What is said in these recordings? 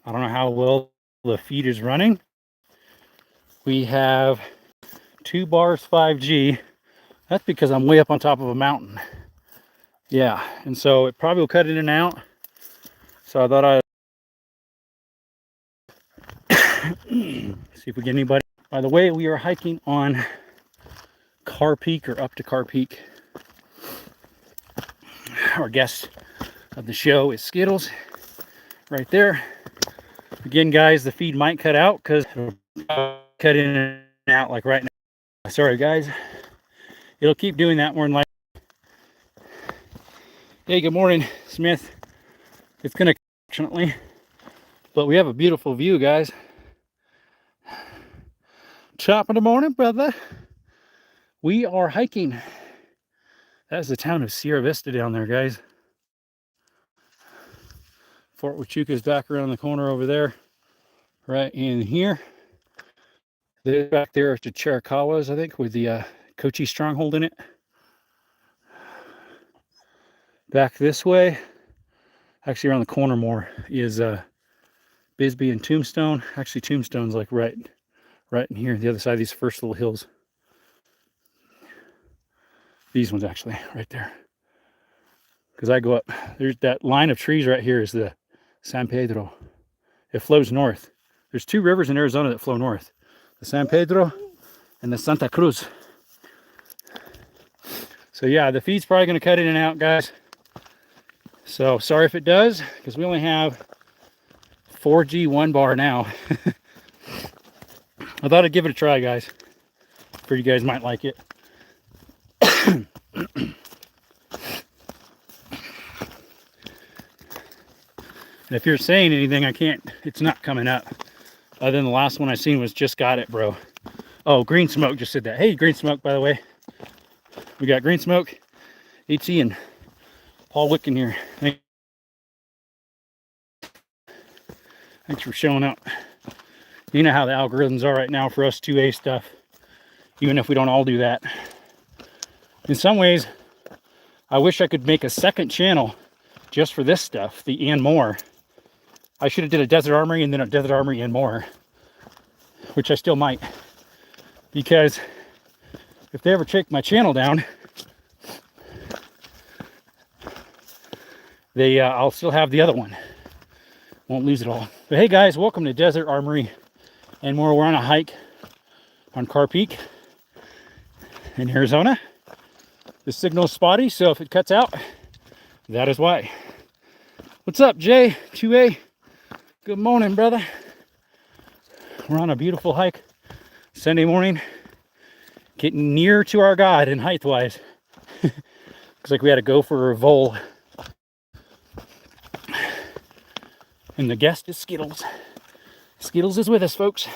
I don't know how well the feed is running. We have 2 bars 5G. That's because I'm way up on top of a mountain. Yeah, and so it probably will cut in and out. So I thought I'd see if we get anybody. By the way, we are hiking on Car Peak, or up to Car Peak. Our guest of the show is Skittles, right there. Again, guys, the feed might cut out because it'll cut in and out like right now. Sorry, guys. It'll keep doing that more than likely. Hey, good morning, Smith. It's gonna, fortunately, but we have a beautiful view, guys. Top of the morning, brother. We are hiking. That's the town of Sierra Vista down there, guys. Fort Huachuca's back around the corner over there, right in here. There's back there to Chiricahuas, I think, with the Cochise stronghold in it. Back this way, actually around the corner more, is Bisbee and Tombstone. Actually, Tombstone's like right in here, the other side of these first little hills. These ones actually, right there. Because I go up, there's that line of trees right here is the San Pedro. It flows north. There's 2 rivers in Arizona that flow north. The San Pedro and the Santa Cruz. So yeah, the feed's probably gonna cut in and out, guys. So sorry if it does, because we only have 4G 1 bar now. I thought I'd give it a try, guys. For you guys might like it. And if you're saying anything, I can't, it's not coming up. Other than the last one I seen was just got it, bro. Oh, Green Smoke just said that. Hey, Green Smoke, by the way. We got Green Smoke, HC, and Paul Wicken here. Thanks for showing up. You know how the algorithms are right now for us 2A stuff, even if we don't all do that. In some ways, I wish I could make a second channel just for this stuff, the and more. I should have did a Desert Armory and then a Desert Armory and more, which I still might. Because if they ever take my channel down, I'll still have the other one. Won't lose it all. But hey guys, welcome to Desert Armory and more. We're on a hike on Car Peak in Arizona. The signal's spotty, so if it cuts out, that is why. What's up, Jay? 2A. Good morning, brother. We're on a beautiful hike Sunday morning, getting near to our God in height-wise. Looks like we had to go for a vole. And the guest is Skittles. Skittles is with us, folks.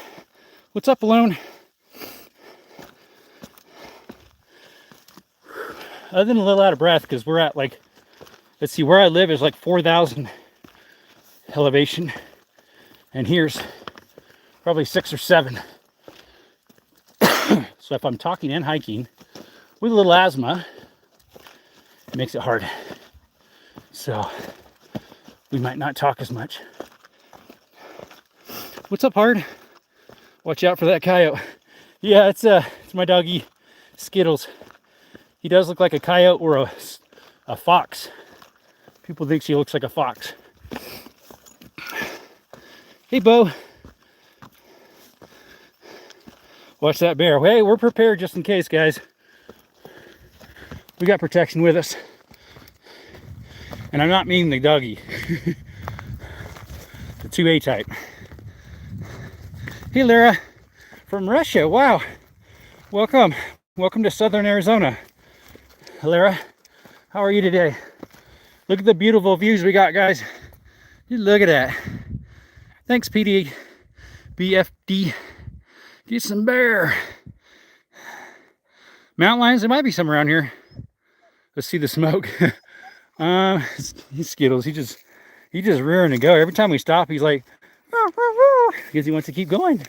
What's up, Alone? Other than a little out of breath, because we're at like, let's see, where I live is like 4,000 elevation. And here's probably 6 or 7. So if I'm talking and hiking with a little asthma, it makes it hard. So we might not talk as much. What's up, Hard? Watch out for that coyote. Yeah, it's my doggy Skittles. He does look like a coyote or a fox. People think she looks like a fox. Hey, Bo. Watch that bear. Hey, we're prepared just in case, guys. We got protection with us. And I'm not meaning the doggy. The 2A type. Hey, Lara. From Russia. Wow. Welcome. Welcome to Southern Arizona. Lara, how are you today? Look at the beautiful views we got, guys. Look at that. Thanks, PD. BFD. Get some bear. Mountain lions, there might be some around here. Let's see the smoke. He's Skittles. He just rearing to go. Every time we stop, he's like, because he wants to keep going.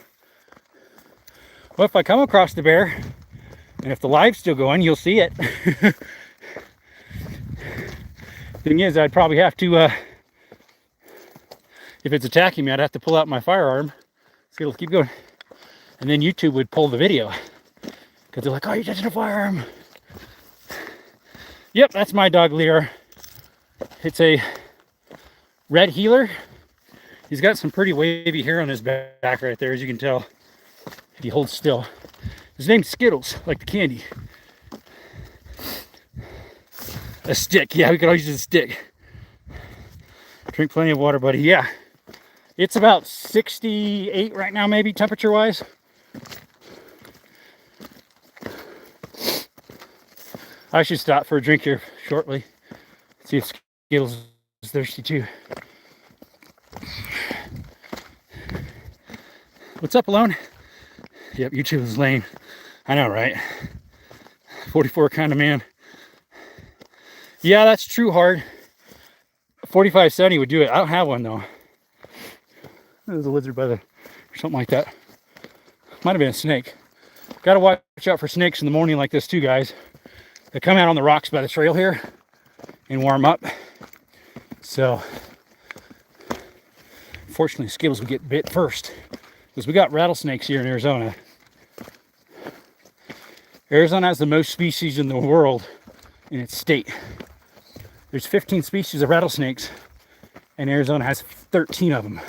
Well, if I come across the bear, and if the live's still going, you'll see it. Thing is, I'd probably have to, if it's attacking me, I'd have to pull out my firearm. Skittles, keep going. And then YouTube would pull the video. Because they're like, oh, you're touching a firearm. Yep, that's my dog, Lear. It's a red heeler. He's got some pretty wavy hair on his back right there, as you can tell. If he holds still. His name's Skittles, like the candy. A stick. Yeah, we could always use a stick. Drink plenty of water, buddy. Yeah. It's about 68 right now, maybe, temperature-wise. I should stop for a drink here shortly. See if Skittles is thirsty too. What's up, Alone? Yep, YouTube is lame. I know, right? 44 kind of man. Yeah, that's true hard. 4570 would do it. I don't have one though. There's a lizard by the, or something like that. Might have been a snake. Gotta watch out for snakes in the morning like this too, guys. They come out on the rocks by the trail here and warm up. So, fortunately, Skittles would get bit first because we got rattlesnakes here in Arizona. Arizona has the most species in the world in its state. There's 15 species of rattlesnakes, and Arizona has 13 of them.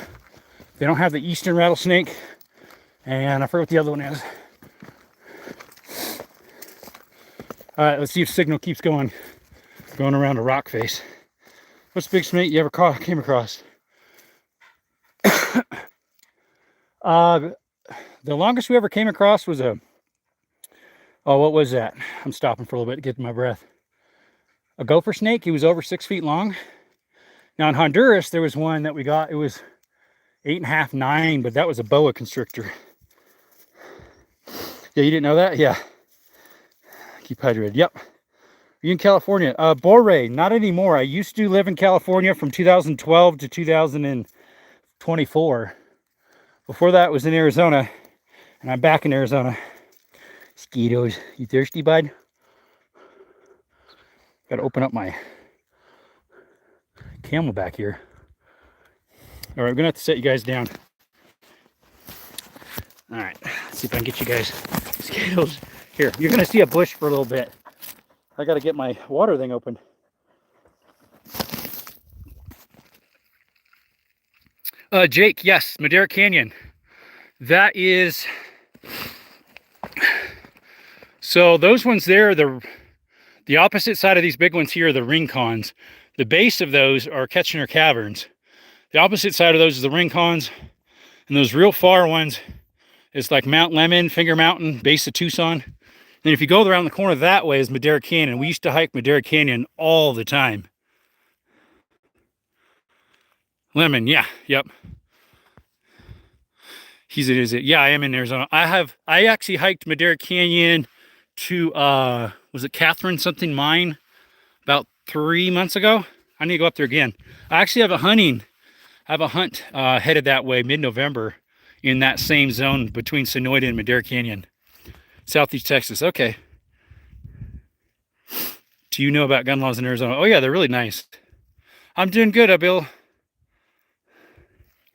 They don't have the eastern rattlesnake, and I forget what the other one is. All right, let's see if signal keeps going around a rock face. What's the big snake you ever came across? The longest we ever came across was a, oh, what was that? I'm stopping for a little bit to get my breath. A gopher snake. He was over 6 feet long. Now in Honduras, there was one that we got. It was 8.5, 9, but that was a boa constrictor. Yeah, you didn't know that? Yeah. Keep hydrated. Yep. Are you in California? Borre, not anymore. I used to live in California from 2012 to 2024. Before that, was in Arizona, and I'm back in Arizona. Mosquitoes. You thirsty, bud? Got to open up my camel back here. All right, we're gonna have to set you guys down. All right, let's see if I can get you guys Skittles. Here, you're gonna see a bush for a little bit. I gotta get my water thing open. Jake, yes, Madera Canyon. That is, so those ones there, the opposite side of these big ones here are the rincons. The base of those are Ketchner Caverns. The opposite side of those is the rincons, and those real far ones is like Mount Lemmon, Finger Mountain, base of Tucson. Then if you go around the corner that way is Madera Canyon. We used to hike Madera Canyon all the time. Lemon, yeah, yep. Is it? Yeah, I am in Arizona. I actually hiked Madera Canyon to was it Catherine something mine about 3 months ago. I need to go up there again. I actually have a hunt headed that way mid-November in that same zone between Sonoyta and Madera Canyon, Southeast Texas. Okay. Do you know about gun laws in Arizona? Oh yeah, they're really nice. I'm doing good, Bill.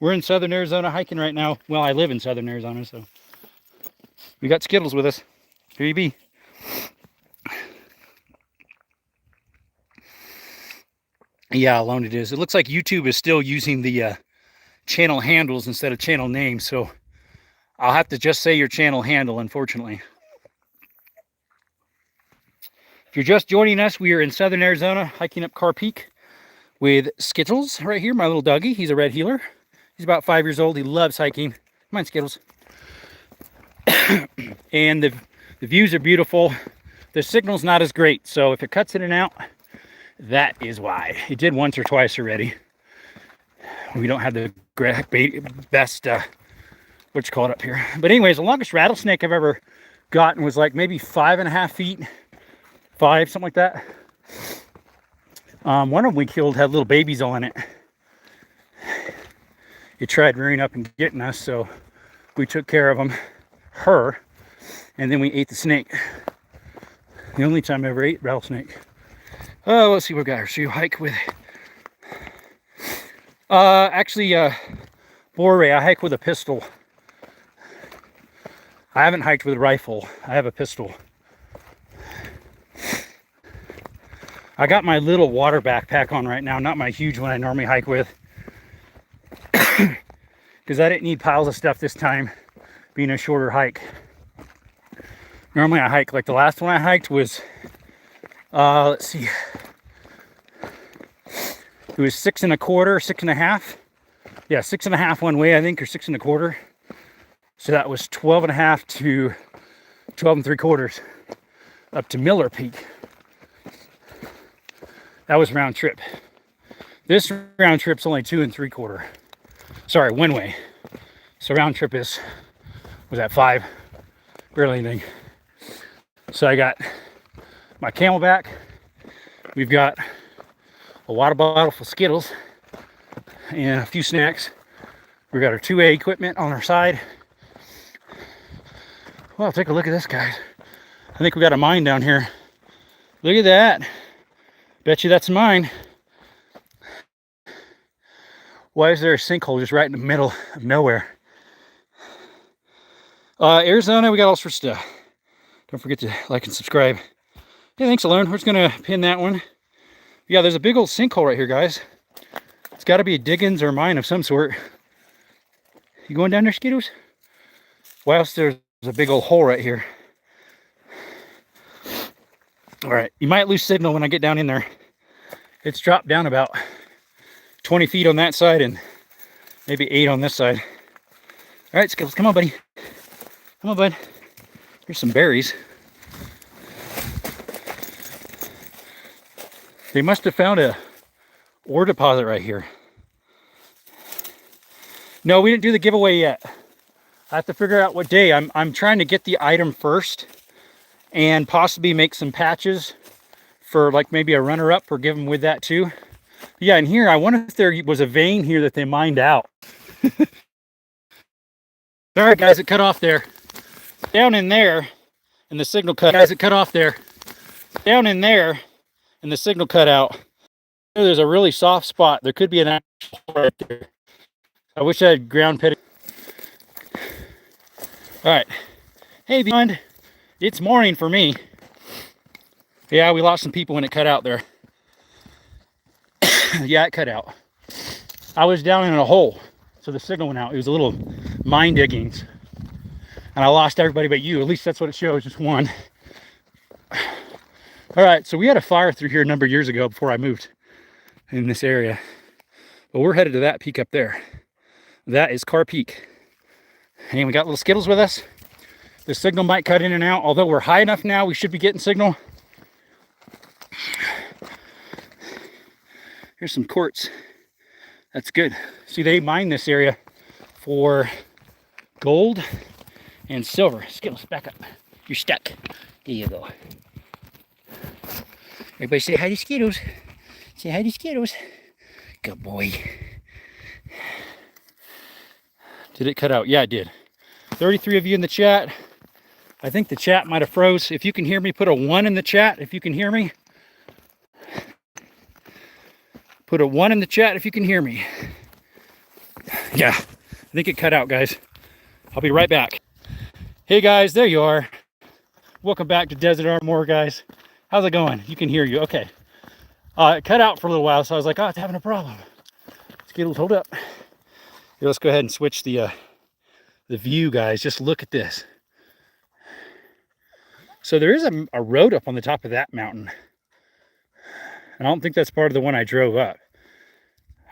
We're in southern Arizona hiking right now. Well, I live in southern Arizona, so we got Skittles with us. Here you be. Yeah, alone it is. It looks like YouTube is still using the channel handles instead of channel names, so I'll have to just say your channel handle, unfortunately. If you're just joining us, we are in southern Arizona hiking up Carr Peak with Skittles right here, my little doggy. He's a red heeler. He's about 5 years old. He loves hiking. Come on, Skittles. And the views are beautiful. The signal's not as great, so if it cuts in and out, that is why. It did once or twice already. We don't have the best, what you call it up here. But anyways, the longest rattlesnake I've ever gotten was like maybe 5.5 feet. 5, something like that. One of them we killed had little babies all in it. It tried rearing up and getting us, so we took care of her, and then we ate the snake. The only time I ever ate rattlesnake. Oh, let's see what we got here. So you hike with Actually, bore, I hike with a pistol. I haven't hiked with a rifle. I have a pistol. I got my little water backpack on right now, not my huge one I normally hike with. Because I didn't need piles of stuff this time, being a shorter hike. Normally I hike, like the last one I hiked was, let's see. It was 6 1/4, 6 1/2. Yeah, 6 1/2 one way, I think, or 6 1/4. So that was 12 1/2 to 12 3/4 up to Miller Peak. That was round trip. This round trip's only 2 3/4. Sorry, one way. So round trip was at 5, barely anything. So I got my Camelback. We've got a water bottle full of Skittles and a few snacks. We've got our 2A equipment on our side. Well, take a look at this, guys. I think we got a mine down here. Look at that. Bet you that's mine. Why is there a sinkhole just right in the middle of nowhere? Arizona, we got all sorts of stuff. Don't forget to like and subscribe. Hey, thanks, Alone. We're just gonna pin that one. Yeah, there's a big old sinkhole right here, guys. It's got to be a Diggins or a mine of some sort. You going down there, Skittles? Whilst there's a big old hole right here. All right, you might lose signal when I get down in there. It's dropped down about 20 feet on that side and maybe 8 on this side. All right, Skittles, come on, buddy. Come on, bud. Here's some berries. They must have found a ore deposit right here. No, we didn't do the giveaway yet. I have to figure out what day. I'm trying to get the item first and possibly make some patches for like maybe a runner-up or give them with that too. Yeah, and here, I wonder if there was a vein here that they mined out. All right, guys, it cut off there. Down in there, and the signal cut. Guys, it cut off there. Down in there, and the signal cut out. There's a really soft spot. There could be an actual hole right there. I wish I had ground pit. All right. Hey, beyond. It's morning for me. Yeah, we lost some people when it cut out there. Yeah, it cut out. I was down in a hole, so the signal went out. It was a little mine diggings. And I lost everybody but you. At least that's what it shows, just one. All right, so we had a fire through here a number of years ago before I moved in this area. But we're headed to that peak up there. That is Carr Peak. And we got little Skittles with us. The signal might cut in and out. Although we're high enough now, we should be getting signal. Here's some quartz. That's good. See, they mine this area for gold and silver. Skittles, back up. You're stuck. There you go. Everybody say hi to Skittles. Say hi to Skittles. Good boy. Did it cut out? Yeah, it did. 33 of you in the chat. I think the chat might have froze. If you can hear me, put a 1 in the chat if you can hear me. Put a 1 in the chat if you can hear me. Yeah, I think it cut out, guys. I'll be right back. Hey, guys, there you are. Welcome back to DesertArmoryAndMore, guys. How's it going? You can hear you. Okay. It cut out for a little while, so I was like, oh, it's having a problem. Skittles, hold up. Here, let's go ahead and switch the view, guys. Just look at this. So there is a road up on the top of that mountain. I don't think that's part of the one I drove up.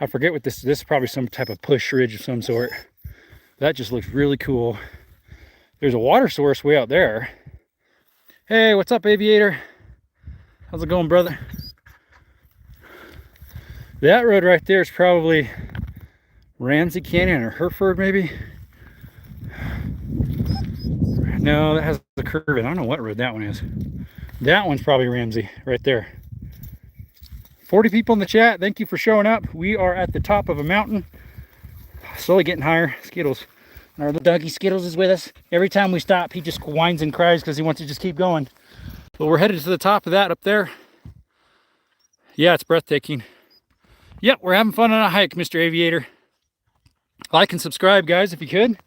I forget what this is. This is probably some type of push ridge of some sort. That just looks really cool. There's a water source way out there. Hey, what's up, Aviator? How's it going, brother? That road right there is probably Ramsey Canyon or Hereford, maybe. No, that has the curve. I don't know what road that one is. That one's probably Ramsey right there. 40 people in the chat. Thank you for showing up. We are at the top of a mountain. Slowly getting higher. Skittles. Our little doggy Skittles is with us. Every time we stop, he just whines and cries because he wants to just keep going. But we're headed to the top of that up there. Yeah, it's breathtaking. Yep, we're having fun on a hike, Mr. Aviator. Like and subscribe, guys, if you could.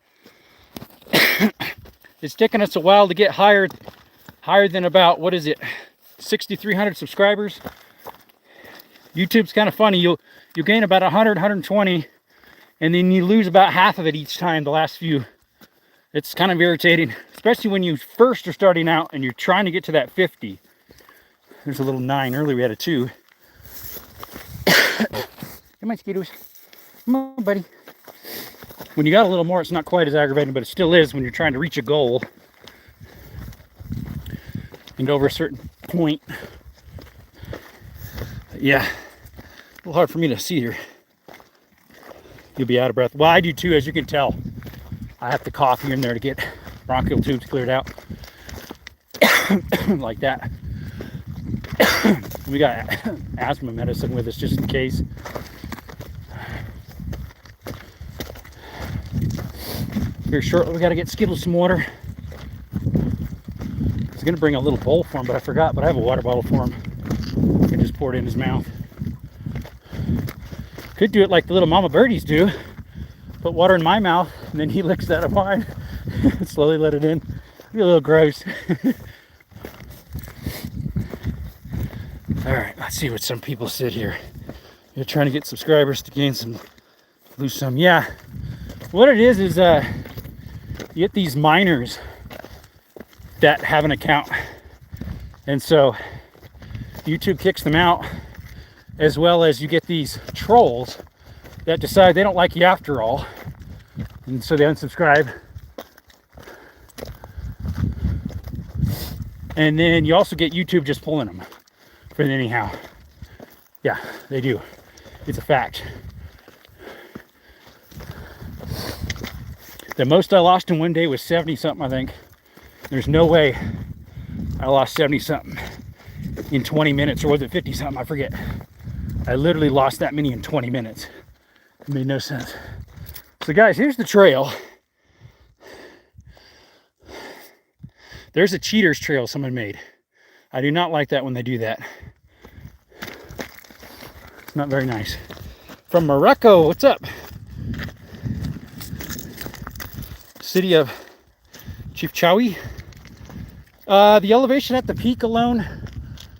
It's taking us a while to get higher than about, what is it, 6,300 subscribers. YouTube's kind of funny. You gain about 100, 120, and then you lose about half of it each time, the last few. It's kind of irritating, especially when you first are starting out and you're trying to get to that 50. There's a little 9. Earlier we had a 2. Come on, mosquitoes. Come on, buddy. When you got a little more, it's not quite as aggravating, but it still is when you're trying to reach a goal. And over a certain point. Yeah, a little hard for me to see here. You'll be out of breath. Well, I do too, as you can tell. I have to cough here and there to get bronchial tubes cleared out. Like that. We got asthma medicine with us just in case. Here shortly we got to get Skittles some water. I was going to bring a little bowl for him, but I forgot. But I have a water bottle for him. I can just pour it in his mouth. Could do it like the little mama birdies do. Put water in my mouth, and then he licks that of mine. Slowly let it in. Be a little gross. All right, let's see what some people said here. You're trying to get subscribers to gain some, lose some. Yeah, what it is you get these minors that have an account, and so YouTube kicks them out, as well as you get these trolls that decide they don't like you after all, and so they unsubscribe. And then you also get YouTube just pulling them for it anyhow. Yeah, they do. It's a fact. The most I lost in one day was 70 something, I think. There's no way I lost 70 something in 20 minutes, or was it 50 something? I forget. I literally lost that many in 20 minutes. It made no sense. So guys, here's the trail. There's a cheater's trail someone made. I do not like that when they do that. It's not very nice. From Morocco, what's up? City of Chifchaoui. The elevation at the peak alone,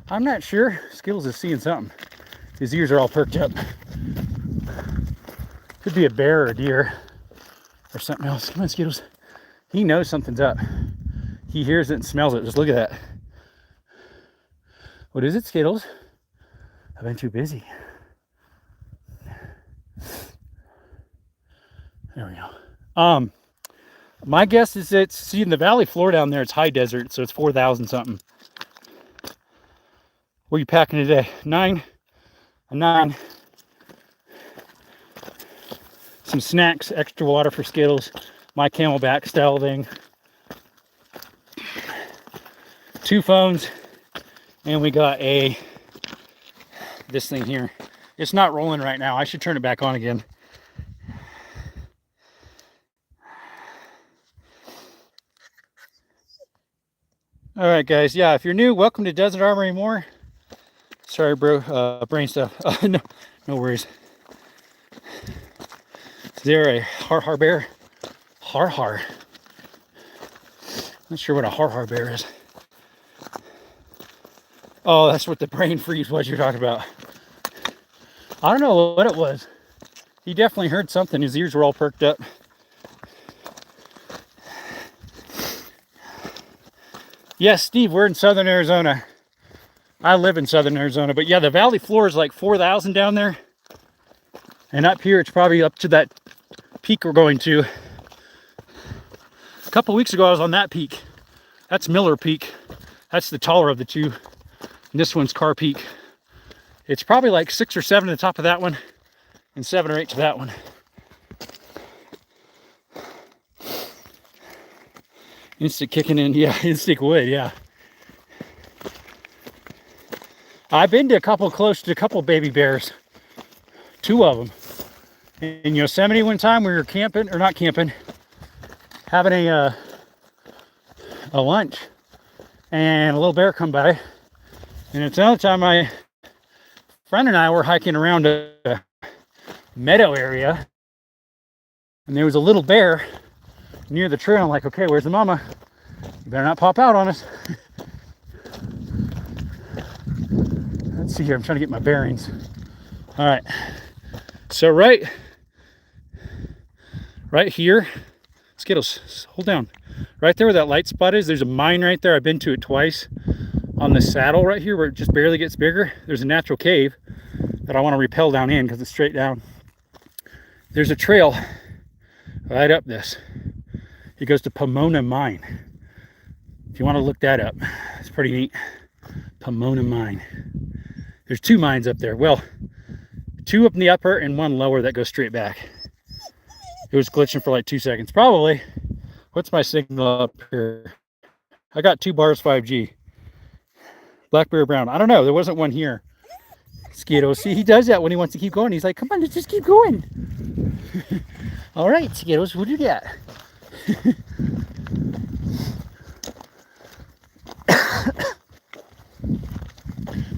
I'm not sure. Skittles is seeing something. His ears are all perked up. Could be a bear or a deer or something else. Come on, Skittles. He knows something's up. He hears it and smells it. Just look at that. What is it, Skittles? I've been too busy. There we go. My guess is it's, see, in the valley floor down there, it's high desert, so it's 4,000 something. What are you packing today? 9? A 9. Some snacks, extra water for Skittles, my Camelback style thing. 2 phones, and we got this thing here. It's not rolling right now. I should turn it back on again. All right, guys. Yeah, if you're new, welcome to Desert Armory and More. Sorry, bro. Brain stuff. No worries. Is there a har bear? Har. Not sure what a har bear is. Oh, that's what the brain freeze was you're talking about. I don't know what it was. He definitely heard something. His ears were all perked up. Yes, Steve, we're in southern Arizona. I live in southern Arizona, but yeah, the valley floor is like 4,000 down there. And up here, it's probably up to that peak we're going to. A couple weeks ago, I was on that peak. That's Miller Peak. That's the taller of the two. And this one's Carr Peak. It's probably like 6 or 7 to the top of that one, and 7 or 8 to that one. Instant kicking in, yeah, instant wood, yeah. I've been to close to a couple baby bears. 2 of them. In Yosemite one time we were camping, or not camping, having a lunch, and a little bear come by. And it's another time my friend and I were hiking around a meadow area, and there was a little bear near the trail. I'm like, okay, where's the mama? You better not pop out on us. Let's see here, I'm trying to get my bearings. All right, so right here, Skittles, hold down. Right there where that light spot is, there's a mine right there. I've been to it twice. On the saddle right here where it just barely gets bigger, there's a natural cave that I want to rappel down in because it's straight down. There's a trail right up this. It goes to Pomona Mine. If you want to look that up, it's pretty neat. Pomona Mine. There's 2 mines up there. Well, 2 up in the upper and 1 lower that goes straight back. It was glitching for like 2 seconds. Probably. What's my signal up here? I got 2 bars 5G. Black bear brown. I don't know. There wasn't one here. Skittles. See, he does that when he wants to keep going. He's like, come on, let's just keep going. All right, Skittles, we'll do that.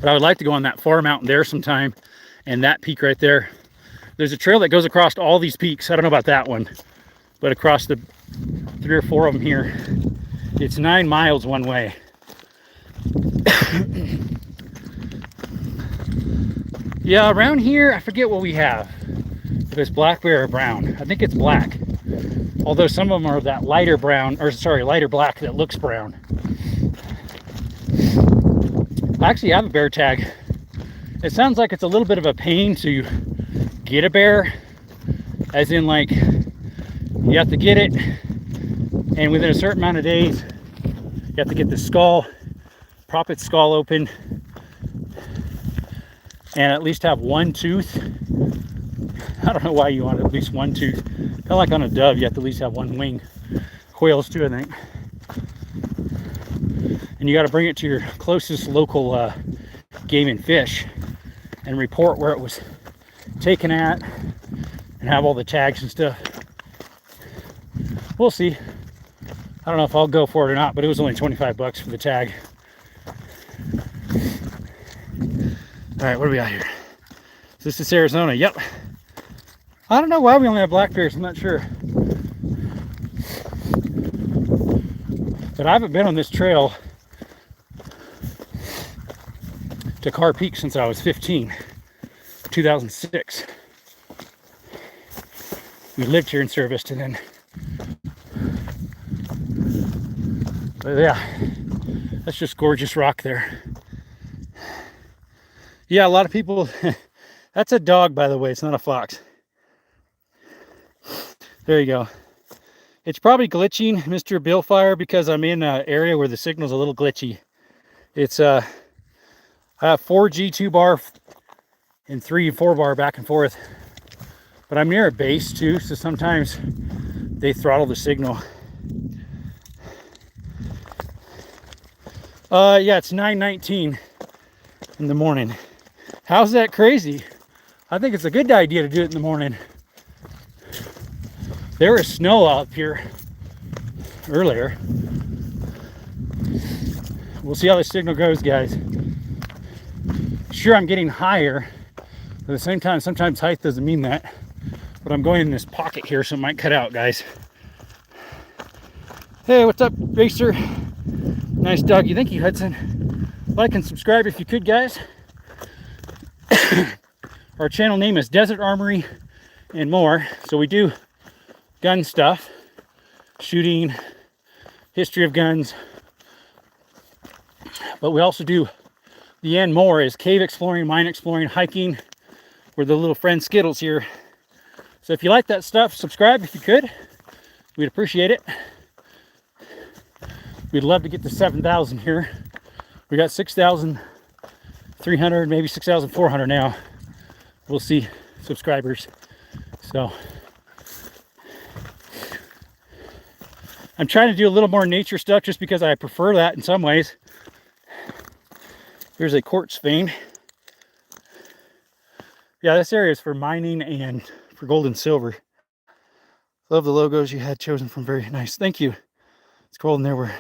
But I would like to go on that far mountain there sometime, and that peak right there. There's a trail that goes across all these peaks. I don't know about that one, but across the 3 or 4 of them here. It's 9 miles one way. Yeah, around here, I forget what we have. If it's black bear or brown. I think it's black. Although some of them are that lighter brown, or sorry, lighter black that looks brown. I actually have a bear tag. It sounds like it's a little bit of a pain to get a bear. As in, like, you have to get it, and within a certain amount of days, you have to get the skull, prop its skull open, and at least have 1 tooth. I don't know why you want at least 1 tooth. Kind of like on a dove, you have to at least have 1 wing. Quails too, I think. And you got to bring it to your closest local game and fish and report where it was taken at and have all the tags and stuff. We'll see. I don't know if I'll go for it or not, but it was only 25 bucks for the tag. All right, what do we got here? This is Arizona. Yep. I don't know why we only have black bears. I'm not sure. But I haven't been on this trail to Carr Peak since I was 15, 2006. We lived here in Service, and then, but yeah, that's just gorgeous rock there. Yeah, a lot of people, that's a dog, by the way, it's not a fox. There you go. It's probably glitching, Mr. Billfire, because I'm in an area where the signal's a little glitchy. It's I have 4G 2-bar and 3 and 4-bar back and forth. But I'm near a base too, so sometimes they throttle the signal. Yeah, it's 9:19 in the morning. How's that crazy? I think it's a good idea to do it in the morning. There was snow out here earlier. We'll see how the signal goes, guys. Sure, I'm getting higher, but at the same time, sometimes height doesn't mean that. But I'm going in this pocket here, so it might cut out, guys. Hey, what's up, Racer? Nice doggy. Thank you, Hudson. Like and subscribe if you could, guys. Our channel name is Desert Armory and More. So we do gun stuff, shooting, history of guns. But we also do the and more is cave exploring, mine exploring, hiking. We're the little friend Skittles here. So if you like that stuff, subscribe if you could. We'd appreciate it. We'd love to get to 7,000 here. We got 6,300, maybe 6,400 now. We'll see, subscribers. So I'm trying to do a little more nature stuff just because I prefer that in some ways. Here's a quartz vein. Yeah, this area is for mining and for gold and silver. Love the logos you had chosen from. Very nice. Thank you. It's cold in there.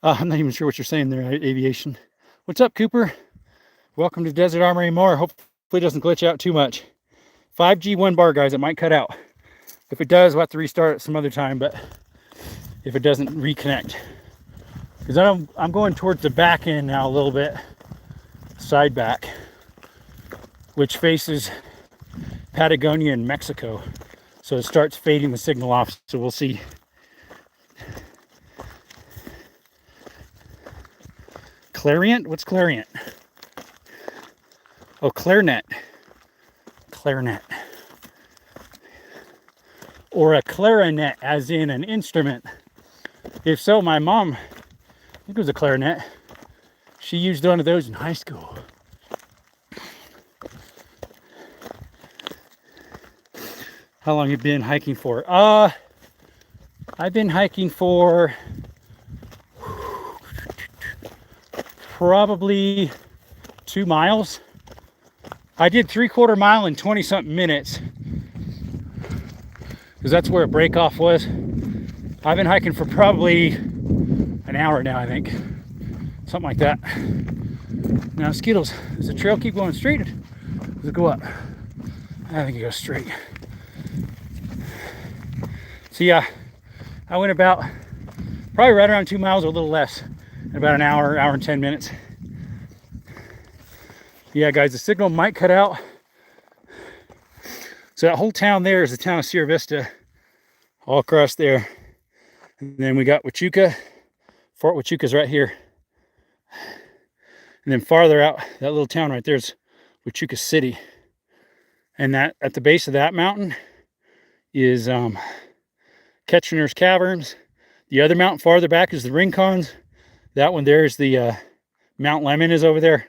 I'm not even sure what you're saying there, aviation. What's up, Cooper? Welcome to Desert Armory and More. Hopefully it doesn't glitch out too much. 5G 1 bar, guys. It might cut out. If it does, we'll have to restart it some other time, but if it doesn't, reconnect. Because I'm going towards the back end now a little bit. Side back. Which faces Patagonia and Mexico. So it starts fading the signal off. So we'll see. Clarion? What's clarion? Oh, clarinet. Clarinet. Or a clarinet, as in an instrument. If so, my mom, I think it was a clarinet. She used one of those in high school. How long have you been hiking for? I've been hiking for probably 2 miles. I did 3/4 mile in 20 something minutes because that's where a break off was. I've been hiking for probably an hour now, I think, something like that. Now Skittles, does the trail keep going straight or does it go up? I think it goes straight. So yeah, I went about probably right around 2 miles or a little less in about an hour and 10 minutes. Yeah, guys, the signal might cut out. So that whole town there is the town of Sierra Vista, all across there. And then we got Huachuca. Fort Huachuca's right here. And then farther out, that little town right there is Huachuca City. And that at the base of that mountain is Ketchiner's Caverns. The other mountain farther back is the Rincons. That one there is the Mount Lemmon is over there.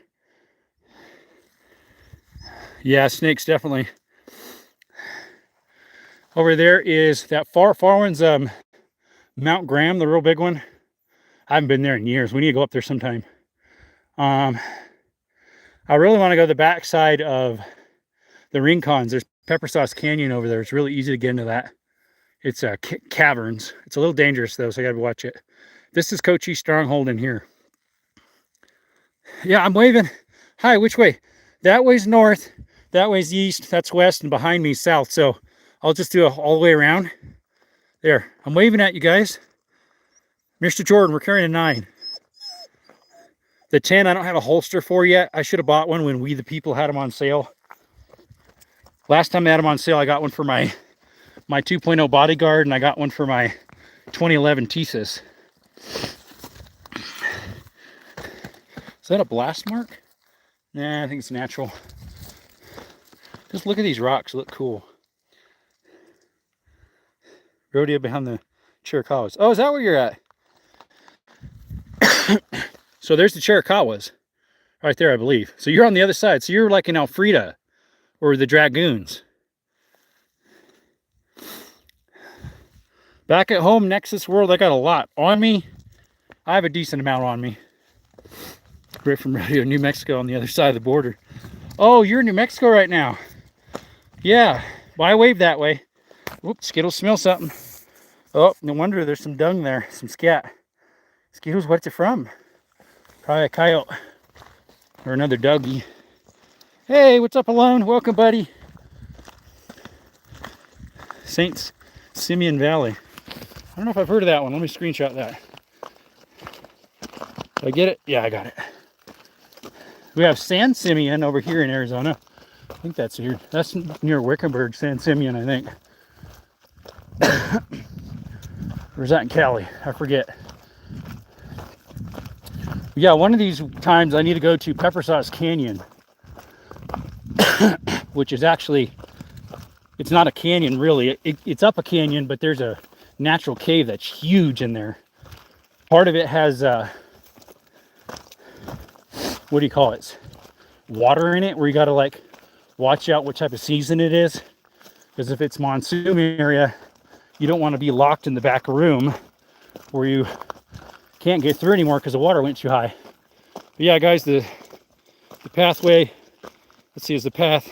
Yeah, snakes definitely. Over there is that far one's Mount Graham, the real big one. I haven't been there in years. We need to go up there sometime. I really want to go to the backside of the Rincons. There's Pepper Sauce Canyon over there. It's really easy to get into that. It's caverns. It's a little dangerous though, so I gotta watch it. This is Cochise Stronghold in here. Yeah, I'm waving. Hi, which way? That way's north. That way's east, that's west, and behind me south. So I'll just do it all the way around. There, I'm waving at you guys. Mr. Jordan, we're carrying a 9. The 10 I don't have a holster for yet. I should have bought one when We the People had them on sale. Last time they had them on sale, I got one for my 2.0 Bodyguard, and I got one for my 2011 Thesis. Is that a blast mark? Nah, I think it's natural. Just look at these rocks, look cool. Rodeo behind the Chiricahuas. Oh, is that where you're at? So there's the Chiricahuas. Right there, I believe. So you're on the other side. So you're like in Elfrida or the Dragoons. Back at home, Nexus World, I got a lot on me. I have a decent amount on me. Right from Rodeo, New Mexico on the other side of the border. Oh, you're in New Mexico right now. Yeah, well, I waved that way. Whoops, Skittles smell something. Oh, no wonder there's some dung there, some scat. Skittles, what's it from? Probably a coyote or another doggy. Hey, what's up, Alone? Welcome, buddy. St. Simeon Valley. I don't know if I've heard of that one. Let me screenshot that. Did I get it? Yeah, I got it. We have San Simeon over here in Arizona. I think that's here. That's near Wickenburg, San Simeon, I think. Or is that in Cali? I forget. Yeah, one of these times I need to go to Pepper Sauce Canyon, which is actually, it's not a canyon really. It's up a canyon, but there's a natural cave that's huge in there. Part of it has, what do you call it? Water in it, where you got to like watch out what type of season it is. Because if it's monsoon area, you don't want to be locked in the back room where you can't get through anymore because the water went too high. But yeah, guys, the pathway, let's see, is the path,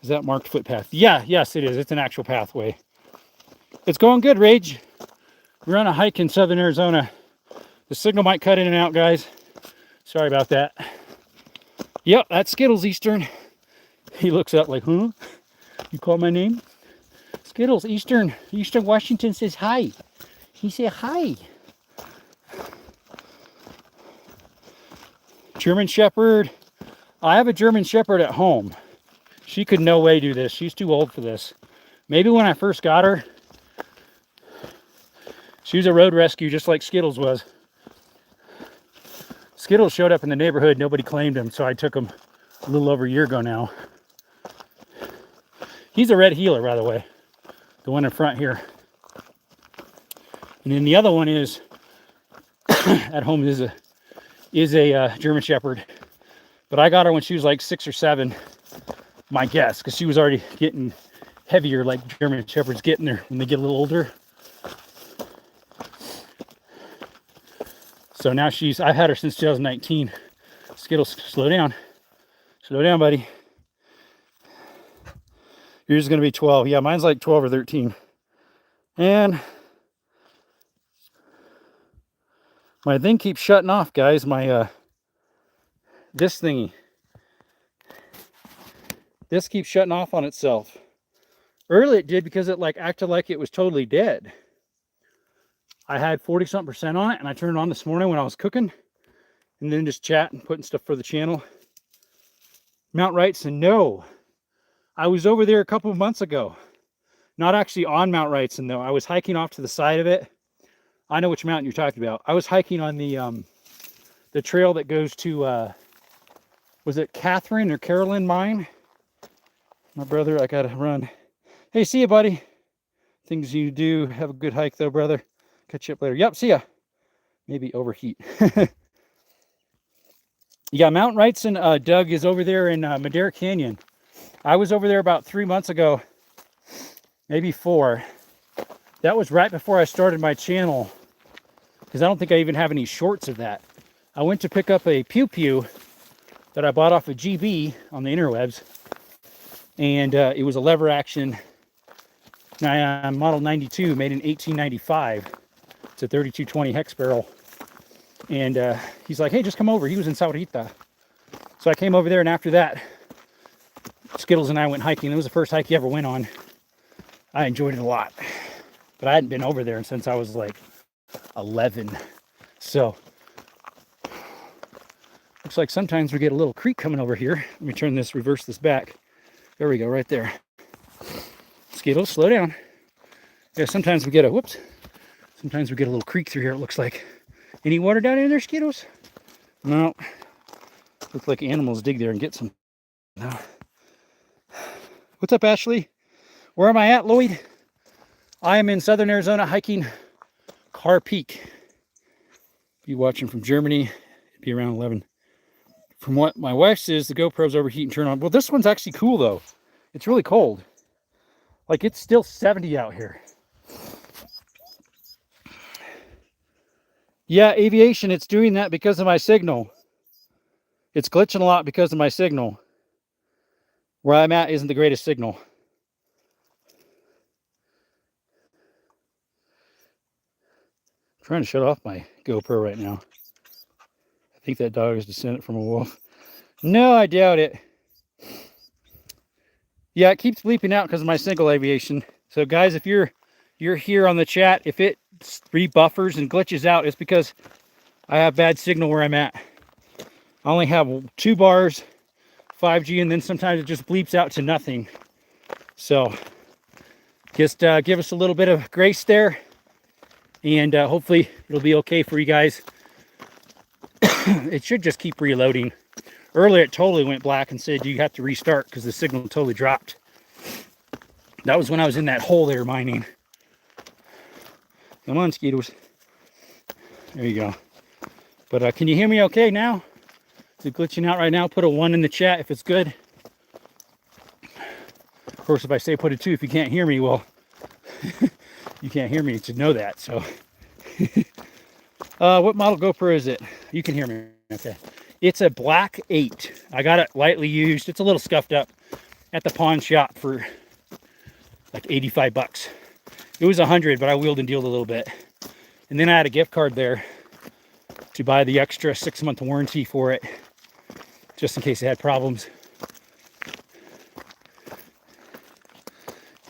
is that marked footpath? Yeah, yes, it is. It's an actual pathway. It's going good, Rage. We're on a hike in southern Arizona. The signal might cut in and out, guys. Sorry about that. Yep, that's Skittles, Eastern. He looks up like, huh? You call my name? Skittles, Eastern Washington says hi. He said hi. German Shepherd. I have a German Shepherd at home. She could no way do this. She's too old for this. Maybe when I first got her, she was a road rescue just like Skittles was. Skittles showed up in the neighborhood. Nobody claimed him, so I took him a little over a year ago now. He's a red heeler, by the way. The one in front here. And then the other one is, at home, is a German Shepherd. But I got her when she was like 6 or 7, my guess, because she was already getting heavier like German Shepherds getting there when they get a little older. So now I've had her since 2019. Skittles, slow down. Slow down, buddy. Yours is going to be 12. Yeah, mine's like 12 or 13. And my thing keeps shutting off, guys. My, this thingy. This keeps shutting off on itself. Earlier it did because it like acted like it was totally dead. I had 40-something% on it, and I turned it on this morning when I was cooking, and then just chatting, putting stuff for the channel. Mount Wrightson, no. I was over there a couple of months ago. Not actually on Mount Wrightson, though. I was hiking off to the side of it. I know which mountain you're talking about. I was hiking on the trail that goes to, was it Catherine or Carolyn Mine? My brother, I gotta run. Hey, see ya, buddy. Things you do. Have a good hike, though, brother. Catch you up later. Yep, see ya. Maybe overheat. Yeah, Mount Wrightson, Doug, is over there in Madera Canyon. I was over there about 3 months ago, maybe 4. That was right before I started my channel, because I don't think I even have any shorts of that. I went to pick up a Pew Pew that I bought off of GB on the interwebs, and it was a lever action Model 92 made in 1895. It's a 3220 hex barrel. And he's like, hey, just come over. He was in Saurita. So I came over there, and after that, Skittles and I went hiking. It was the first hike he ever went on. I enjoyed it a lot. But I hadn't been over there since I was like 11. So, looks like sometimes we get a little creek coming over here. Let me turn this, reverse this back. There we go, right there. Skittles, slow down. Yeah, sometimes we get sometimes we get a little creek through here, it looks like. Any water down in there, Skittles? No. Looks like animals dig there and get some. No. What's up, Ashley? Where am I at, Lloyd? I am in southern Arizona hiking Carr Peak. If you're watching from Germany, it'd be around 11. From what my wife says, the GoPro's overheat and turn on. Well, this one's actually cool, though. It's really cold. Like, it's still 70 out here. Yeah, aviation, it's doing that because of my signal. It's glitching a lot because of my signal. Where I'm at isn't the greatest signal. I'm trying to shut off my GoPro right now. I think that dog is descended from a wolf. No, I doubt it. Yeah, it keeps bleeping out because of my single aviation. So guys, if you're here on the chat, if it rebuffers and glitches out, it's because I have bad signal where I'm at. I only have 2 bars, 5G, and then sometimes it just bleeps out to nothing. So just give us a little bit of grace there, and hopefully it'll be okay for you guys. It should just keep reloading. Earlier it totally went black and said you have to restart because the signal totally dropped. That was when I was in that hole there mining. Come on, Skittles. There you go. But can you hear me okay now? Is it glitching out right now? Put a 1 in the chat if it's good. Of course, if I say put a 2, if you can't hear me, well, you can't hear me to know that. So, what model GoPro is it? You can hear me. Okay. It's a Black 8. I got it lightly used. It's a little scuffed up at the pawn shop for like 85 bucks. It was 100, but I wheeled and dealed a little bit. And then I had a gift card there to buy the extra 6-month warranty for it just in case they had problems.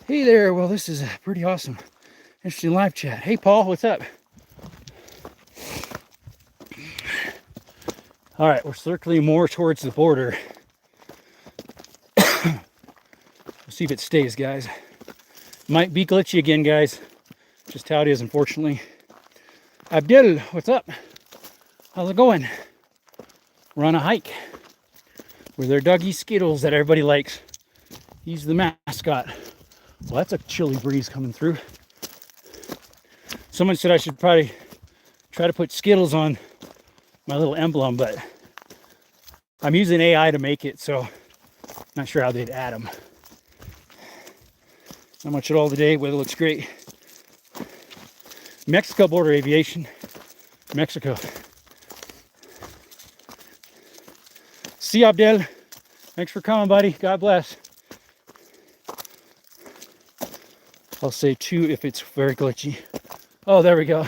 Hey there, well, this is pretty awesome. Interesting live chat. Hey, Paul, what's up? All right, we're circling more towards the border. We'll see if it stays, guys. Might be glitchy again, guys. Just how it is, unfortunately. Abdul, what's up? How's it going? We're on a hike with our doggy Skittles that everybody likes. He's the mascot. Well, that's a chilly breeze coming through. Someone said I should probably try to put Skittles on my little emblem, but I'm using AI to make it, so not sure how they'd add them. Not much at all today. Weather looks great. Mexico border aviation. Mexico. See Abdel. Thanks for coming, buddy. God bless. I'll say 2 if it's very glitchy. Oh, there we go.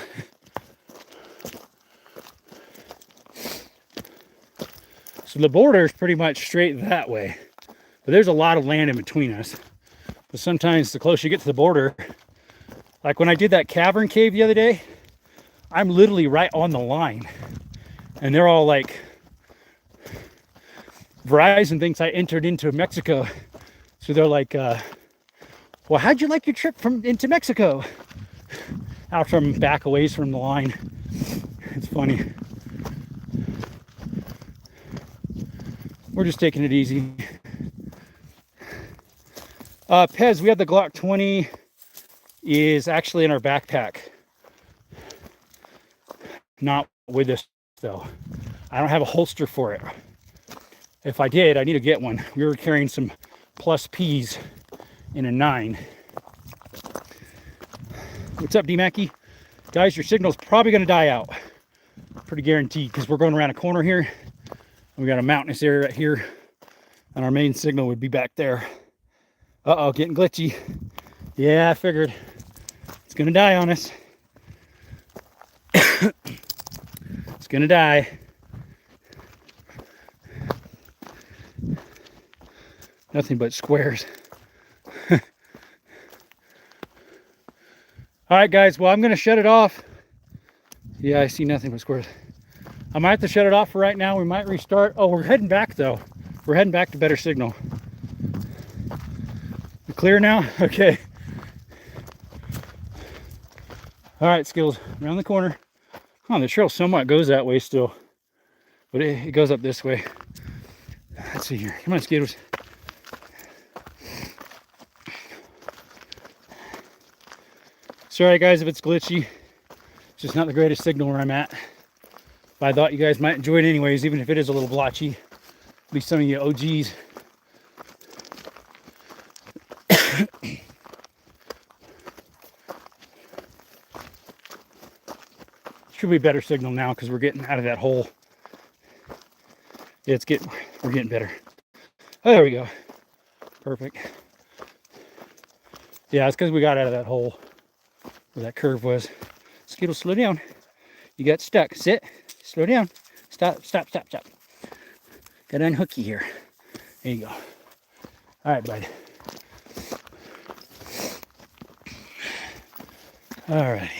So the border is pretty much straight that way, but there's a lot of land in between us. But sometimes the closer you get to the border, like when I did that cavern cave the other day, I'm literally right on the line, and they're all like, Verizon thinks I entered into Mexico, so they're like, well, how'd you like your trip into Mexico? After I'm back away from the line. It's funny. We're just taking it easy. Pez, we have the Glock 20 is actually in our backpack. Not with us though. I don't have a holster for it. If I did, I need to get one. We were carrying some plus P's in a 9. What's up, D-Mackie? Guys, your signal's probably going to die out. Pretty guaranteed, because we're going around a corner here. We got a mountainous area right here, and our main signal would be back there. Uh-oh, getting glitchy. Yeah, I figured. It's going to die on us. It's going to die. Nothing but squares. All right, guys. Well, I'm going to shut it off. Yeah, I see nothing but squares. I might have to shut it off for right now. We might restart. Oh, we're heading back, though. We're heading back to better signal. You clear now? Okay. All right, Skills. Around the corner. Oh, the trail somewhat goes that way still. But it goes up this way. Let's see here. Come on, Skittles. Sorry, guys, if it's glitchy. It's just not the greatest signal where I'm at. But I thought you guys might enjoy it anyways, even if it is a little blotchy. At least some of you OGs. Should be better signal now because we're getting out of that hole. Yeah, we're getting better. Oh, there we go. Perfect. Yeah, it's because we got out of that hole where that curve was. Skittle, slow down. You got stuck. Sit. Slow down. Stop, stop, stop, stop. Got to unhook you here. There you go. All right, bud. All right.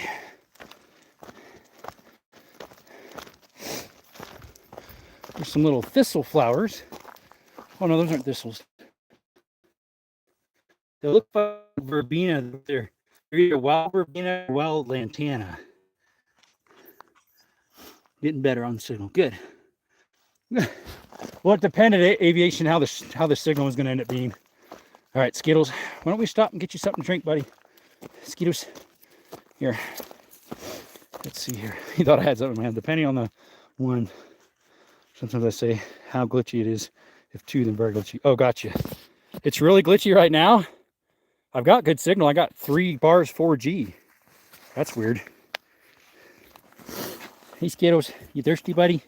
There's some little thistle flowers. Oh no, those aren't thistles. They look like verbena. They're either wild verbena or wild lantana. Getting better on the signal. Good. Well, it depended aviation how the signal was going to end up being. All right, Skittles. Why don't we stop and get you something to drink, buddy? Skittles. Here. Let's see here. He thought I had something in my hand. Depending on the one. Sometimes I say how glitchy it is. If 2, then very glitchy. Oh, gotcha. It's really glitchy right now. I've got good signal. I got 3 bars 4G. That's weird. Hey, Skittles. You thirsty, buddy?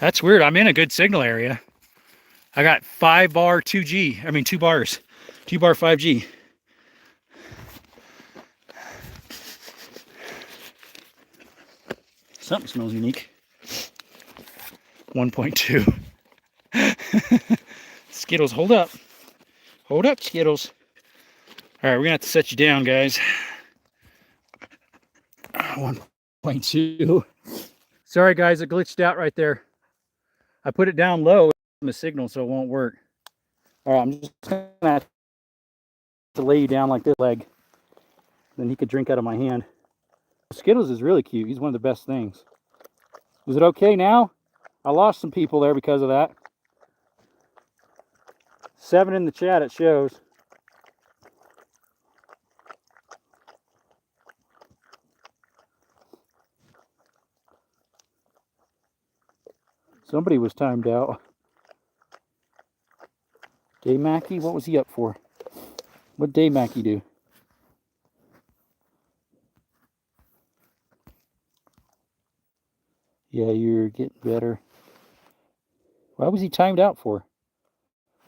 That's weird. I'm in a good signal area. I got 5 bar 2G. I mean, 2 bars. 2 bar 5G. Something smells unique. 1.2. Skittles, hold up. Hold up, Skittles. All right, we're gonna have to set you down, guys. 1.2. Sorry, guys, it glitched out right there. I put it down low on the signal, so it won't work. All right, I'm just gonna have to lay you down like this leg. Then he could drink out of my hand. Skittles is really cute. He's one of the best things. Is it okay now? I lost some people there because of that. 7 in the chat, it shows. Somebody was timed out. Day Mackie, what was he up for? What Day Mackie do? Yeah, you're getting better. Why was he timed out for?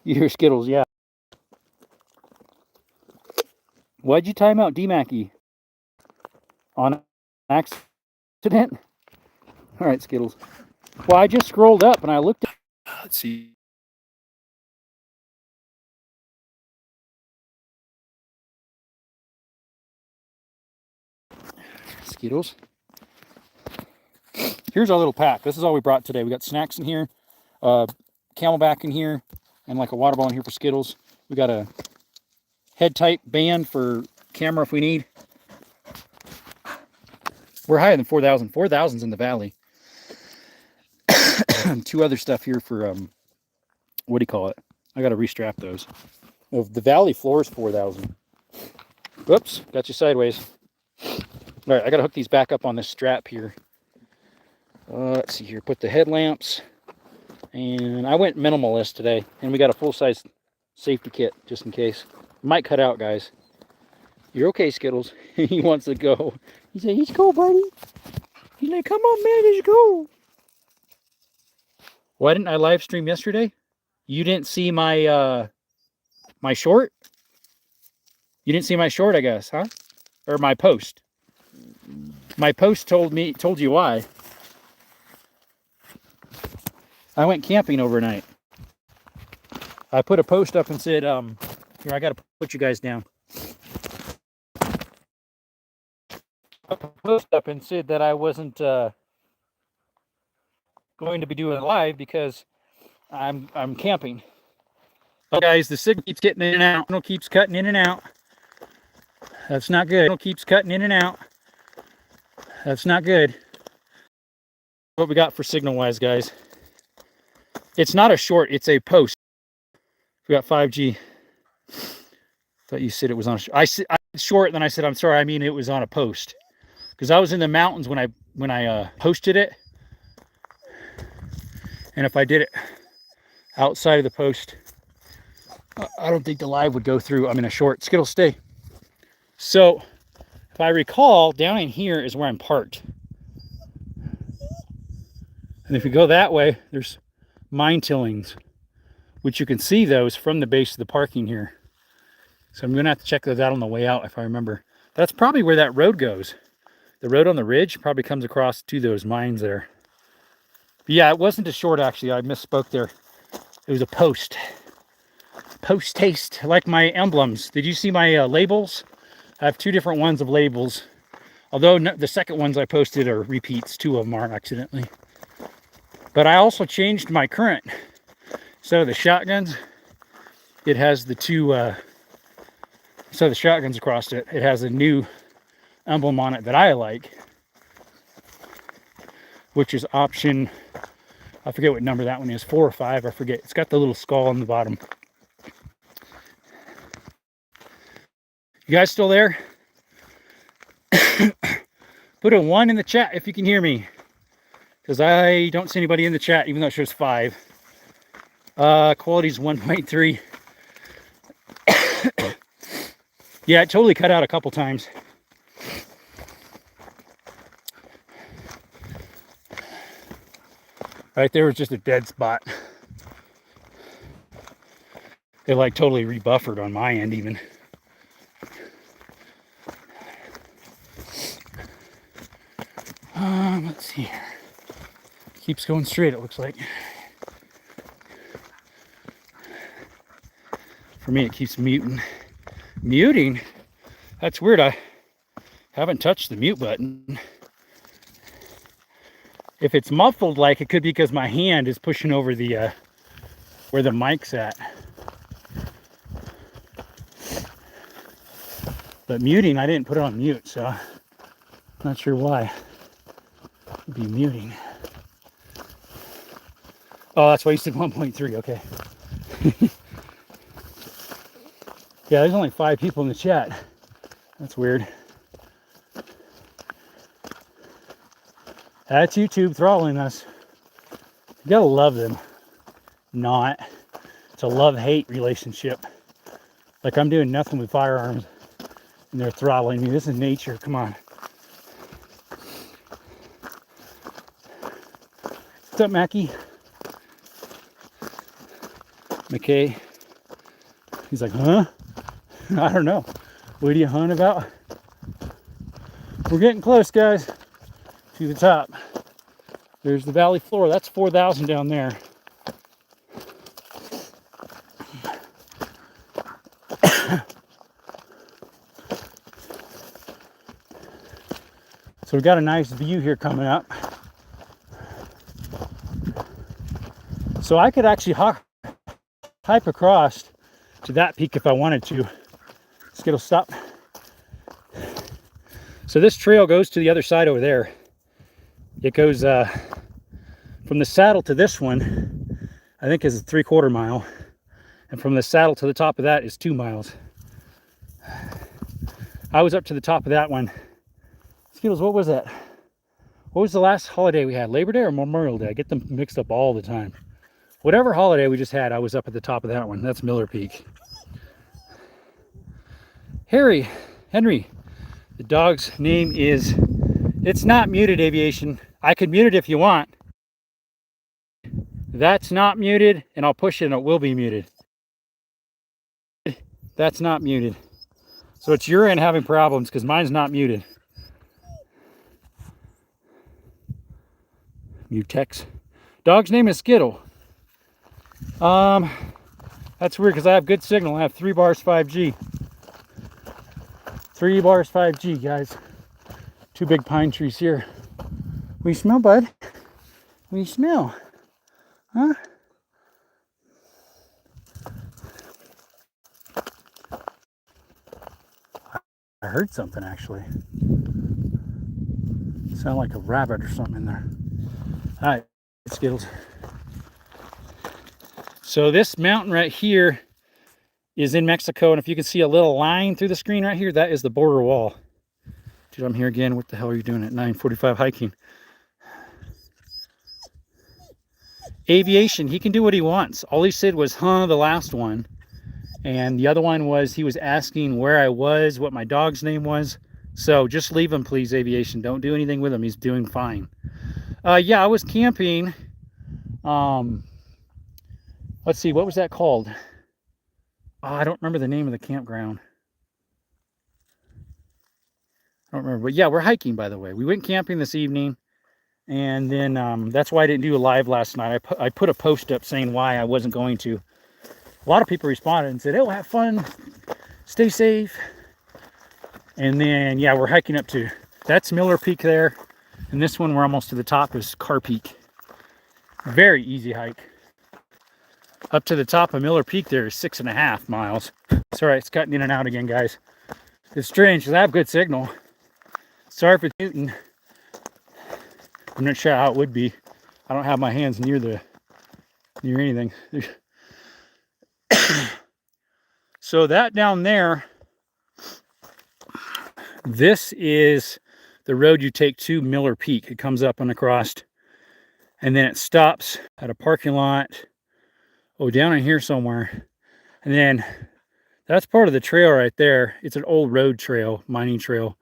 You hear Skittles, yeah. Why'd you time out D Mackie? On accident? All right, Skittles. Well, I just scrolled up and I looked at. Let's see. Skittles. Here's our little pack. This is all we brought today. We got snacks in here, Camelback in here, and like a water ball in here for Skittles. We got a head type band for camera if we need. We're higher than 4,000. 4,000's in the valley. 2 other stuff here for what do you call it? I got to restrap those. Oh, the valley floor is 4,000. Whoops, got you sideways. All right, I got to hook these back up on this strap here. Let's see here. Put the headlamps. And I went minimalist today. And we got a full-size safety kit just in case. Might cut out, guys. You're okay, Skittles. He wants to go. He said, let's go, buddy. He's like, come on, man, let's go. Why didn't I live stream yesterday? You didn't see my my short? You didn't see my short, I guess, huh? Or my post. My post told you why. I went camping overnight. I put a post up and said, here, I gotta put you guys down. I put a post up and said that I wasn't going to be doing live because I'm camping. Oh, guys, the signal keeps getting in and out. Signal keeps cutting in and out. That's not good. Signal keeps cutting in and out. That's not good. What we got for signal wise, guys? It's not a short, it's a post. We got 5G. Thought you said it was on a I said short, then I said I'm sorry, I mean it was on a post. Because I was in the mountains when I posted it. And if I did it outside of the post, I don't think the live would go through. I'm in a short. Skittles, stay. So, if I recall, down in here is where I'm parked. And if you go that way, there's mine tillings, which you can see those from the base of the parking here. So I'm going to have to check those out on the way out if I remember. That's probably where that road goes. The road on the ridge probably comes across to those mines there. But yeah, it wasn't a short actually. I misspoke there. It was a post. Post taste, like my emblems. Did you see my labels? I have 2 different ones of labels. Although the second ones I posted are repeats. 2 of them are accidentally. But I also changed my current. So the shotguns, it has the 2, so the shotguns across it. It has a new emblem on it that I like. Which is option, I forget what number that one is, 4 or 5, I forget. It's got the little skull on the bottom. You guys still there? Put a 1 in the chat if you can hear me. Because I don't see anybody in the chat, even though it shows 5. Quality's 1.3. Yeah, it totally cut out a couple times. Right there was just a dead spot. It like totally rebuffered on my end even. Let's see here. Keeps going straight, it looks like. For me, it keeps muting. Muting? That's weird. I haven't touched the mute button. If it's muffled, like, it could be because my hand is pushing over the where the mic's at. But muting, I didn't put it on mute, so I'm not sure why it'd be muting. Oh, that's why you said 1.3, okay. Yeah, there's only 5 people in the chat. That's weird. That's YouTube throttling us. You gotta love them. Not. It's a love-hate relationship. Like, I'm doing nothing with firearms and they're throttling me. This is nature. Come on. What's up, Mackie? McKay. He's like, huh? I don't know. What are you hunting about? We're getting close, guys, to the top. There's the valley floor. That's 4,000 down there. So we've got a nice view here coming up. So I could actually hike across to that peak if I wanted to. Skittle, stop. So this trail goes to the other side over there. It goes from the saddle to this one, I think is a 3/4 mile. And from the saddle to the top of that is 2 miles. I was up to the top of that one. Skittles, what was that? What was the last holiday we had? Labor Day or Memorial Day? I get them mixed up all the time. Whatever holiday we just had, I was up at the top of that one. That's Miller Peak. Henry, the dog's name is, it's not muted, Aviation. I could mute it if you want. That's not muted, and I'll push it and it will be muted. That's not muted. So it's your end having problems because mine's not muted. Mutex. Dog's name is Skittle. That's weird because I have good signal. I have 3 bars 5G. 3 bars 5G, guys. 2 big pine trees here. What you smell, bud? What you smell? Huh? I heard something actually. It sounded like a rabbit or something in there. All right, Skittles. So this mountain right here is in Mexico, and if you can see a little line through the screen right here, that is the border wall. Dude, I'm here again. What the hell are you doing at 9:45 hiking? Aviation, he can do what he wants. All he said was, huh, the last one. And the other one was he was asking where I was, what my dog's name was. So just leave him, please, Aviation. Don't do anything with him. He's doing fine. Yeah, I was camping. Let's see, what was that called? Oh, I don't remember the name of the campground. I don't remember. But yeah, we're hiking, by the way. We went camping this evening. And then that's why I didn't do a live last night. I put a post up saying why I wasn't going to. A lot of people responded and said, oh, have fun. Stay safe. And then, yeah, we're hiking up to, that's Miller Peak there. And this one, we're almost to the top, is Car Peak. Very easy hike. Up to the top of Miller Peak there is 6.5 miles. It's all right, it's cutting in and out again, guys. It's strange because I have good signal. Sorry for muting. I'm not sure how it would be. I don't have my hands near anything. So that down there, this is the road you take to Miller Peak. It comes up and across, and then it stops at a parking lot. Oh, down in here somewhere. And then that's part of the trail right there. It's an old road trail, mining trail.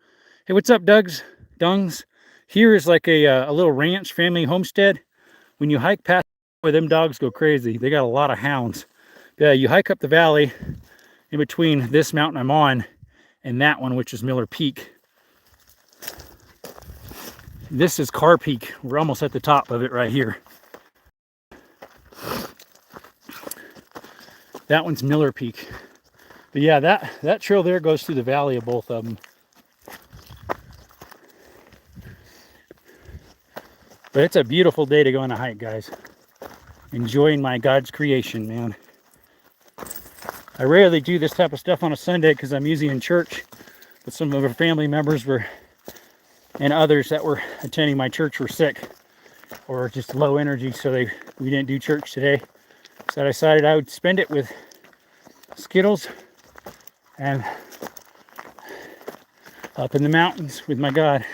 Hey, what's up, Dungs? Here is like a little ranch, family homestead. When you hike past where them dogs go crazy, they got a lot of hounds. Yeah, you hike up the valley in between this mountain I'm on and that one, which is Miller Peak. This is Car Peak. We're almost at the top of it right here. That one's Miller Peak. But yeah, that trail there goes through the valley of both of them. But it's a beautiful day to go on a hike, guys. Enjoying my God's creation, man. I rarely do this type of stuff on a Sunday because I'm usually in church. But some of our family members and others that were attending my church were sick or just low energy, so we didn't do church today. So I decided I would spend it with Skittles and up in the mountains with my God.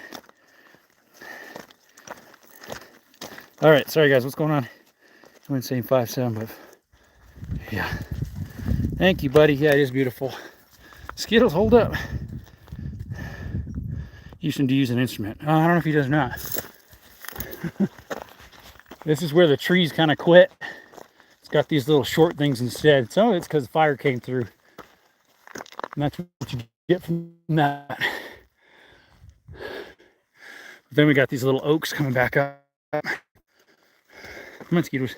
All right, sorry guys, what's going on? I went saying 5'7", but yeah. Thank you, buddy. Yeah, it is beautiful. Skittles, hold up. Used him to use an instrument. Oh, I don't know if he does or not. This is where the trees kind of quit. It's got these little short things instead. Some of it's because the fire came through. And that's what you get from that. But then we got these little oaks coming back up. Come on, mosquitoes.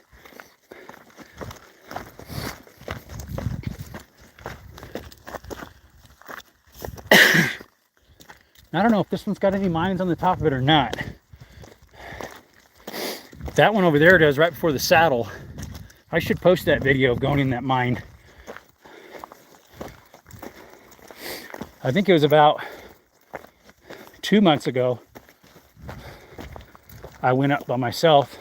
I don't know if this one's got any mines on the top of it or not. That one over there does, right before the saddle. I should post that video of going in that mine. I think it was about 2 months ago. I went up by myself.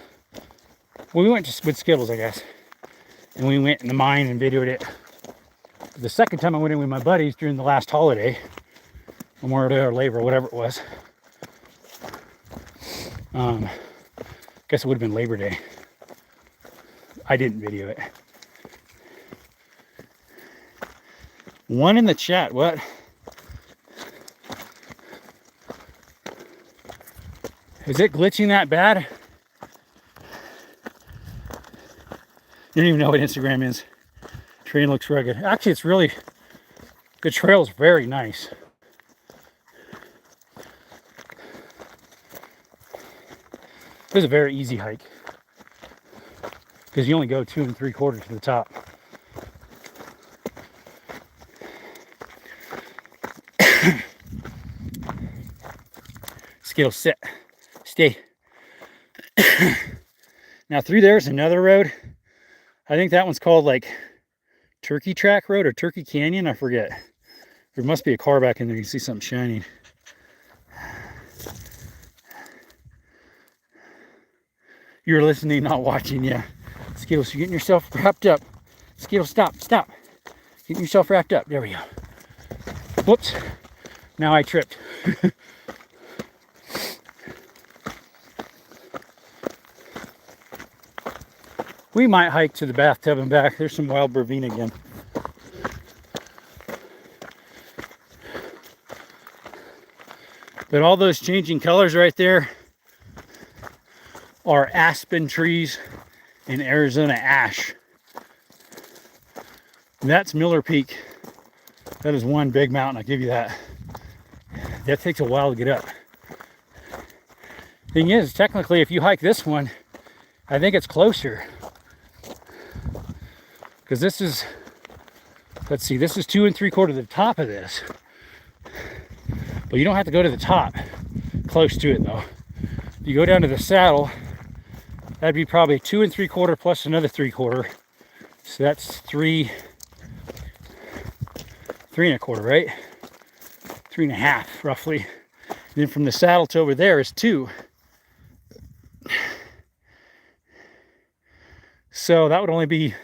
Well, we went with Skittles, I guess. And we went in the mine and videoed it. The second time I went in with my buddies during the last holiday, Memorial Day or Labor, whatever it was. Guess it would have been Labor Day. I didn't video it. One in the chat, what? Is it glitching that bad? You don't even know what Instagram is. Terrain looks rugged. Actually, it's really, the trail is very nice. It was a very easy hike because you only go 2 3/4 to the top. Skittles, sit, stay. Now through there's another road. I think that one's called like Turkey Track Road or Turkey Canyon. I forget. There must be a car back in there. You can see something shining. You're listening, not watching, yeah. Skittles, you're getting yourself wrapped up. Skittles, stop. Getting yourself wrapped up. There we go. Whoops. Now I tripped. We might hike to the bathtub and back. There's some wild verbena again. But all those changing colors right there are aspen trees and Arizona ash. And that's Miller Peak. That is one big mountain, I'll give you that. That takes a while to get up. Thing is, technically, if you hike this one, I think it's closer. Because this is, let's see, this is 2 3/4 to the top of this. But you don't have to go to the top. Close to it though. If you go down to the saddle, that'd be probably 2 3/4 plus another 3/4. So that's 3 1/4, right? 3 1/2 roughly. And then from the saddle to over there is 2. So that would only be,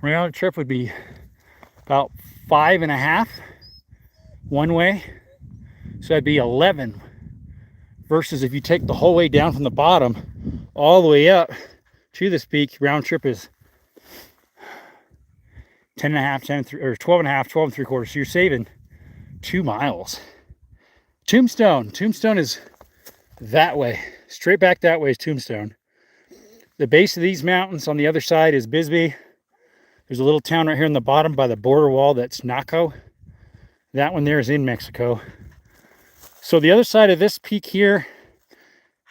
round trip would be about 5 1/2 one way. So that'd be 11. Versus if you take the whole way down from the bottom all the way up to this peak, round trip is 10 1/2, 10 or 12 1/2, 12 3/4. So you're saving 2 miles. Tombstone is that way. Straight back that way is Tombstone. The base of these mountains on the other side is Bisbee. There's a little town right here in the bottom by the border wall that's Naco. That one there is in Mexico. So the other side of this peak here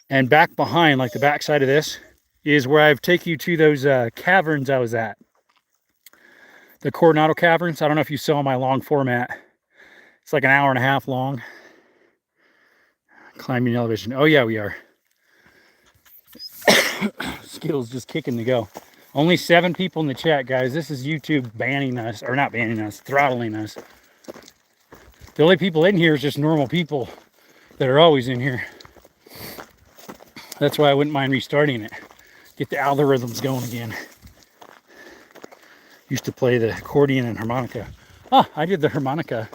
and back behind, like the back side of this, is where I've taken you to those caverns I was at. The Coronado Caverns. I don't know if you saw my long format. It's like an hour and a half long. Climbing elevation. Oh yeah, we are. Skittles just kicking to go. Only 7 people in the chat, guys. This is YouTube banning us, or not banning us, throttling us. The only people in here is just normal people that are always in here. That's why I wouldn't mind restarting it. Get the algorithms going again. Used to play the accordion and harmonica. Ah, I did the harmonica.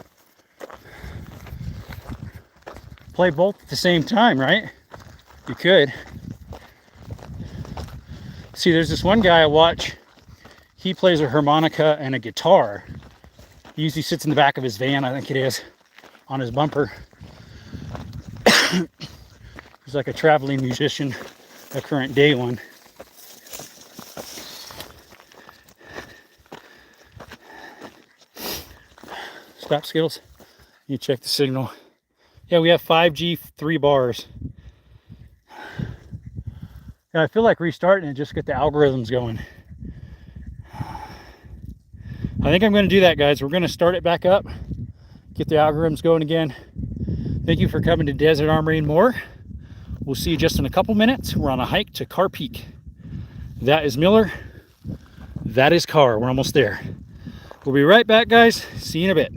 Play both at the same time, right? You could. See, there's this one guy I watch. He plays a harmonica and a guitar. He usually sits in the back of his van, I think it is, on his bumper. He's like a traveling musician, a current day one. Stop, Skittles. You check the signal. Yeah, we have 5G 3 bars. Yeah, I feel like restarting and just get the algorithms going. I think I'm going to do that, guys. We're going to start it back up, get the algorithms going again. Thank you for coming to Desert Armory and More. We'll see you just in a couple minutes. We're on a hike to Carr Peak. That is Miller. That is Carr. We're almost there. We'll be right back, guys. See you in a bit.